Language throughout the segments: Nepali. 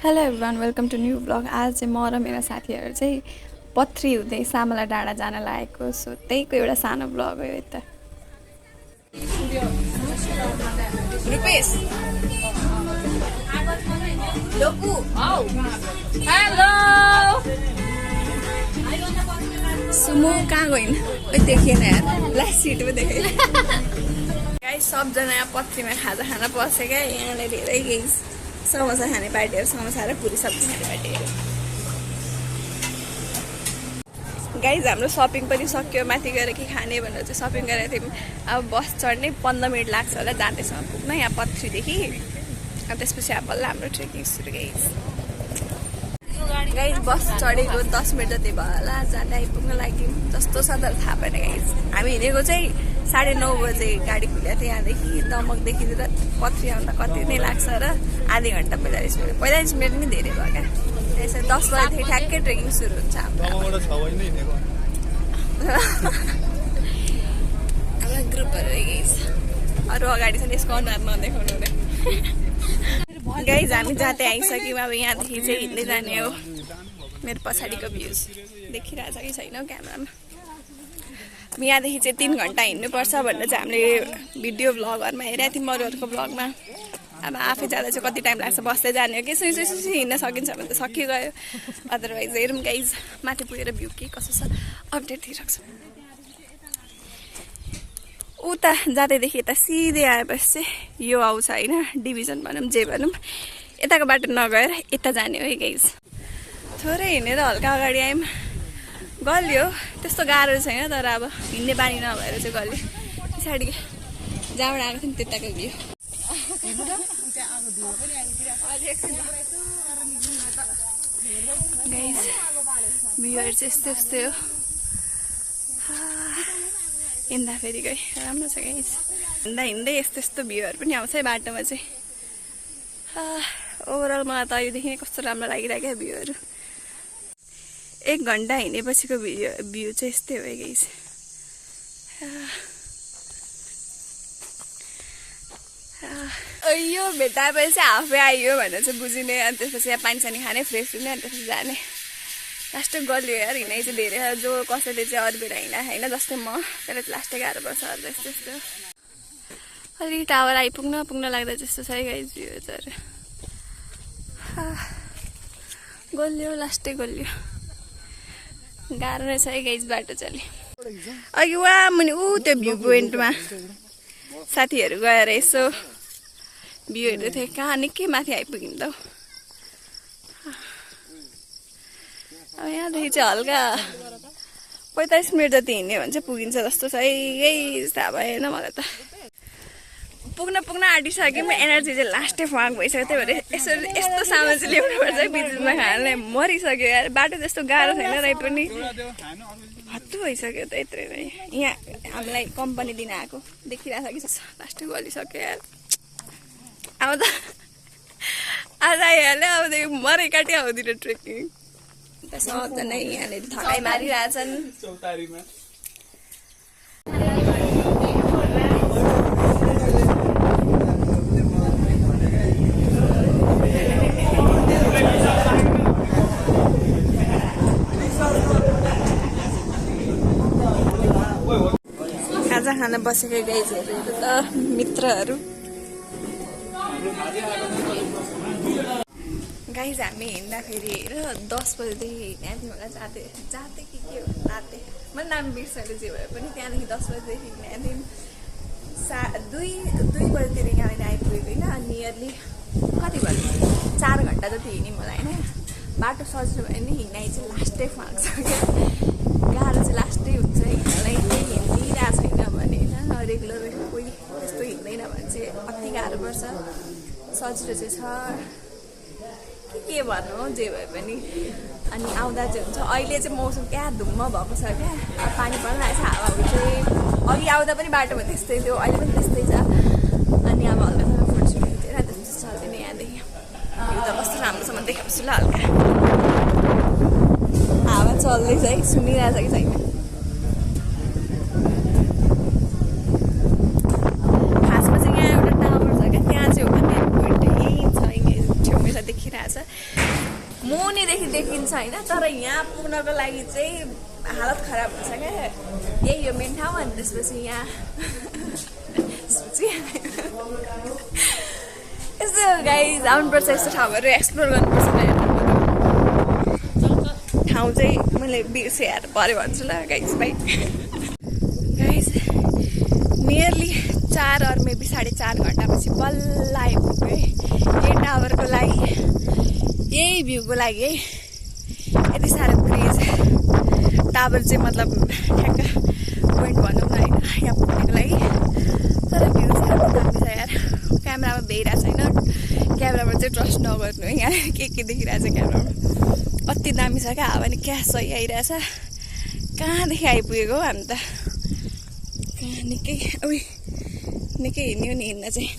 Hello everyone welcome to new blog. आज चाहिँ म र मेरा साथीहरू चाहिँ पथरी हुँदै सामला डाँडा जान लागेको। सो त्यहीको एउटा सानो ब्लग हो यता। रुपेश लोकु हेलो सुमो कहाँ गइन देखिएन यार लास्ट सीट में देखेँ गाइस सबजना यहाँ पथरीमा खाजा खान बसे क्या। यहाँले धेरै गाइस समोसा खाने पार्टीहरू समोसा र पुरी सब्जी खाने पार्टीहरू। गाइस हाम्रो सपिङ पनि सक्यो। माथि गएर के खाने भनेर चाहिँ सपिङ गरेको थियौँ। अब बस चढ्ने 15 मिनट लाग्छ होला जाँदैसम्म पुग्न यहाँ पथरीदेखि। अनि त्यसपछि अब बल्ल हाम्रो ट्रेकिङ सुरु। गाइस बस चढेको 10 मिनट जति भयो होला जाँदा आइपुग्न लाग्यौँ जस्तो छ तर थाहा भएन। गाइस हामी हिँडेको चाहिँ 9:30 बजे गाडी खुलेको थियो। यहाँदेखि दमकदेखि लिएर पथरी आउँदा कति नै लाग्छ र आधी घन्टा 45 मिनट नि धेरै भयो क्या। त्यसै 10 बजेदेखि ठ्याक्कै ट्रेकिङ सुरु हुन्छ हाम्रो ग्रुपहरू। गाइस अरू अगाडि छ यसको अनुहार नदेखाउनु हुँदै। गाइस हामी जाँदै आइसक्यौँ। अब यहाँदेखि चाहिँ हिँड्दै जाने हो। मेरो पछाडिको भ्यूज देखिरहेछ कि छैन क्यामेरामा। अब यहाँदेखि चाहिँ 3 घन्टा हिँड्नुपर्छ भनेर चाहिँ हामीले भिडियो भ्लगहरूमा हेरेको थियौँ अरूहरूको भ्लगमा। अब आफै जाँदा चाहिँ कति टाइम लाग्छ बस्दै जाने हो कि सुई हिँड्न सकिन्छ भने त सकिगयो। अदरवाइज हेरौँ गाइज माथि पुगेर भ्यू के कसो छ अपडेट दिइरहेको छ। उता जाँदैदेखि यता सिधै आएपछि चाहिँ यो आउँछ होइन डिभिजन भनौँ जे भनौँ। यताको बाटो नगएर यता जाने हो है गाइज। थोरै हिँडेर हल्का अगाडि आयौँ। गल्यो त्यस्तो गाह्रो छैन तर अब हिँड्ने बानी नभएर चाहिँ गल्यो। पछाडि जहाँबाट आएको थियौँ त्यताको भ्यू। गाइज भ्यूहरू चाहिँ यस्तै यस्तै हो। हिँड्दा फेरि गई राम्रो छ गाइज। हिँड्दा हिँड्दै यस्तो यस्तो भ्यूहरू पनि आउँछ है बाटोमा चाहिँ। ओभरअल मलाई त अहिलेदेखि नै कस्तो राम्रो लागिरहेको भ्यूहरू। 1 घन्टा हिँडेपछिको भ्यू चाहिँ यस्तै हो गाइस। यो भेटाएपछि आफै आइयो भनेर चाहिँ बुझिने। अनि त्यसपछि यहाँ पानी सानी खाने फ्रेस हुने अनि त्यसपछि जाने। लास्टै गल्यो यार हिँडाइ चाहिँ धेरै। जो कसैले चाहिँ अरू बेला हिँडा होइन जस्तै म त्यसलाई चाहिँ लास्टै गाह्रो पर्छ। अरू यस्तो यस्तो अलिक टावर पुग्न लाग्दा जस्तो छ है गाइस भ्यूहरू। गल्यो लास्टै गल्यो। गाह्रो नै छ है गाइस बाटो चले। अघि वा मुनि त्यो भ्यू पोइन्टमा साथीहरू गएर यसो भ्यूहरू थियो। कहाँ निकै माथि आइपुग्यौँ त। अब यहाँदेखि चाहिँ हल्का 45 मिनट जति हिँड्यो भने चाहिँ पुगिन्छ जस्तो छ है गाइस। थाहा भएन मलाई त। पुग्न आँटिसक्यौँ। एनर्जी चाहिँ लास्टै फाँक भइसक्यो। त्यही भएर यस्तो सामान चाहिँ ल्याउनुपर्छ है बिचमा खानाले। मरिसक्यो यार। बाटो त्यस्तो गाह्रो छैन र पनि हत्तु भइसक्यो त यत्रै नै। यहाँ हामीलाई कम्पनी दिन आएको देखिरहेको कि लास्टै गलिसक्यो यार। अब त आज आइहाल्यो। अबदेखि मरै काटी आउँदिन ट्रेकिङ। सबजना यहाँनिर थकाइ मारिरहेछन्। खाजा खान बसेको गाइजहरू त मित्रहरू। गाइज हामी हिँड्दाखेरि र 10 बजेदेखि हिँड्ने होला जाँदै कि के हो राते मैले नाम बिर्सेर जे भए पनि। त्यहाँदेखि 10 बजेदेखि हिँड्ने थियौँ। 2 बजेतिर यहाँनिर आइपुगेको होइन। नियरली कति भयो 4 घन्टा जति हिँड्यौँ होला होइन। बाटो सजिलो भयो नि हिँडाइ चाहिँ लास्टै फाँक्छ क्या। गाह्रो चाहिँ लास्टै हुन्छ हिँड्नलाई। केही हिँडिरहेको छैन भने होइन रेगुलर कोही त्यस्तो हिँड्दैन भने चाहिँ अति गाह्रो पर्छ। सजिलो चाहिँ छ के भन्नु हो जे भए पनि। अनि आउँदा चाहिँ हुन्छ। अहिले चाहिँ मौसम क्या धुम्म भएको छ क्या। पानी पर्न आएछ हावाहरू चाहिँ। अघि आउँदा पनि बाटोमा त्यस्तै थियो अहिले पनि त्यस्तै छ। अनि अब हल्का फोटो सुट खिचेर त्यसपछि चल्दैन यहाँदेखि। यो त कस्तो राम्रोसँग देखाउँछु ल हल्का। हावा चल्दैछ है सुनिरहेछ कि छैन। खासमा चाहिँ यहाँ एउटा टावर छ क्या। त्यहाँ चाहिँ हो भने देखिरहेछ मुनिदेखि देखिन्छ होइन तर यहाँ पुग्नको लागि चाहिँ हालत खराब हुन्छ क्या यही हो मेन ठाउँ अनि त्यसपछि यहाँ यस्तो गाइज आउनुपर्छ यस्तो ठाउँहरू एक्सप्लोर गर्नुपर्छ ठाउँ चाहिँ मैले बिर्सेँ यार भरे भन्छु ल गाइज भाइ गाइज नियरली 4 or मेबी 4.5 घन्टापछि बल्ल आइपुग्यो है यही टावरको लागि यही भ्यूको लागि है यति साह्रो क्रेज टावर चाहिँ मतलब ठ्याक्क पोइन्ट भनौँ न होइन यहाँ पुग्नेको लागि तर भ्यू चाहिँ अब दामी छ यार क्यामेरामा भ्याइरहेको छैन क्यामेरामा चाहिँ ट्रस्ट नगर्नु है यहाँ के देखिरहेछ क्यामेरामा कति दामी छ क्या हावा नि क्या सही आइरहेछ कहाँदेखि आइपुगेको हो हामी त कहाँ निकै हिँड्यो नि हिँड्न चाहिँ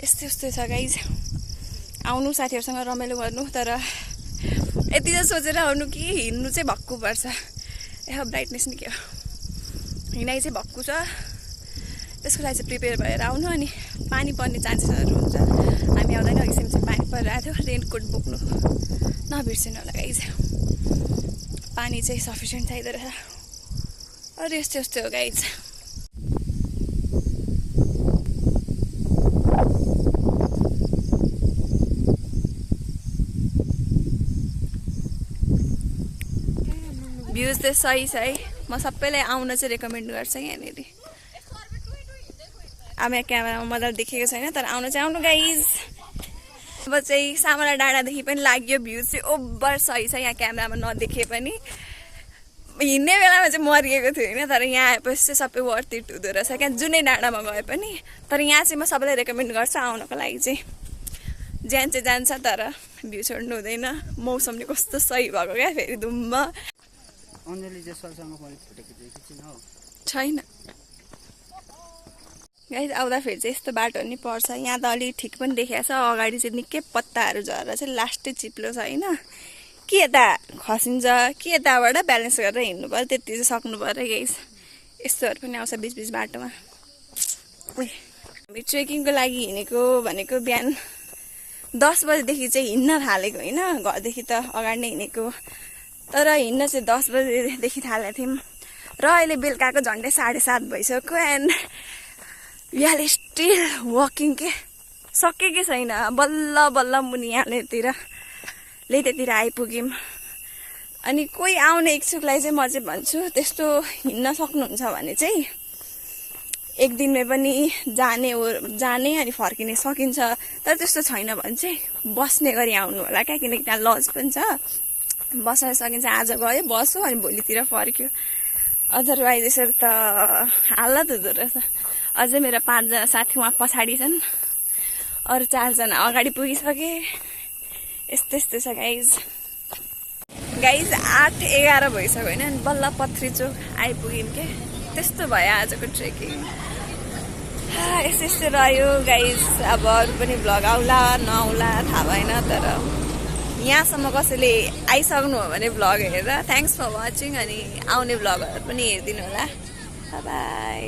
यस्तै छ गाइज आउनु साथीहरूसँग रमाइलो गर्नु तर यति चाहिँ सोचेर आउनु कि हिँड्नु चाहिँ भक्कु पर्छ ब्राइटनेस नि के हो हिँडाइ चाहिँ भक्कु छ त्यसको लागि चाहिँ प्रिपेयर भएर आउनु अनि पानी पर्ने चान्सेसहरू हुन्छ हामी आउँदैन एकछिन चाहिँ पानी परिरहेको थियो रेनकोट बोक्नु नबिर्सिनु होला गाइज पानी चाहिँ सफिसियन्ट चाहिँदो रहेछ अरू यस्तै हो गाइज भ्युज चाहिँ सही छ है म सबैलाई आउन चाहिँ रेकमेन्ड गर्छु यहाँनिर अब यहाँ क्यामेरामा मजाले देखेको छैन तर आउनु गाइज अब चाहिँ सामला डाँडादेखि पनि लाग्यो भ्यू चाहिँ ओभर सही छ यहाँ क्यामेरामा नदेखे पनि हिँड्ने बेलामा चाहिँ मरिएको थियो होइन तर यहाँ आएपछि चाहिँ सबै वर्थ इट हुँदो रहेछ क्या जुनै डाँडामा गए पनि तर यहाँ चाहिँ म सबैलाई रेकमेन्ड गर्छु आउनको लागि चाहिँ ज्यान चाहिँ जान्छ तर भ्यू छोड्नु हुँदैन मौसमले कस्तो सही भएको क्या फेरि धुम्म छैन गाइस आउँदाखेरि चाहिँ यस्तो बाटो नि पर्छ यहाँ त अलिक ठिक पनि देखिएको छ अगाडि चाहिँ निकै पत्ताहरू झरेर चाहिँ लास्टै चिप्लो छ होइन के यता खसिन्छ कि यताबाट ब्यालेन्स गरेर हिँड्नु पर्यो त्यति चाहिँ सक्नु पर्यो गाइस यस्तोहरू पनि आउँछ बिच बाटोमा हामी ट्रेकिङको लागि हिँडेको भनेको बिहान 10 बजेदेखि चाहिँ हिँड्न थालेको होइन घरदेखि त अगाडि नै हिँडेको तर हिँड्न चाहिँ 10 बजेदेखि थालेको थियौँ र अहिले बेलुकाको झन्डै 7:30 भइसक्यो and we are still walking के सकेकै छैन बल्ल मुनि यहाँतिर आइपुग्यौँ अनि कोही आउने इच्छुकलाई चाहिँ म चाहिँ भन्छु त्यस्तो हिँड्न सक्नुहुन्छ भने चाहिँ एक दिनमै पनि जाने अनि फर्किने सकिन्छ तर त्यस्तो छैन भने चाहिँ बस्ने गरी आउनु होला क्या किनकि त्यहाँ लज पनि छ बस्न सकिन्छ आज गयो बस्यो अनि भोलितिर फर्क्यो अदरवाइज यसरी त हालत हुँदो रहेछ अझै मेरो 5 जना साथी उहाँ पछाडि छन् अरू 4 जना अगाडि पुगिसके यस्तै छ गाइज 8-11 भइसक्यो होइन अनि बल्ल पथरी चोक आइपुग्यौँ के त्यस्तो भयो आजको ट्रेकिङ यस्तै रह्यो गाइज अब अरू पनि भ्लग आउला नआउला थाहा भएन तर यहाँसम्म कसैले आइसक्नु हो भने भ्लग हेरेर थ्याङ्क्स फर वाचिङ अनि आउने भ्लगहरू पनि हेरिदिनु होला बाई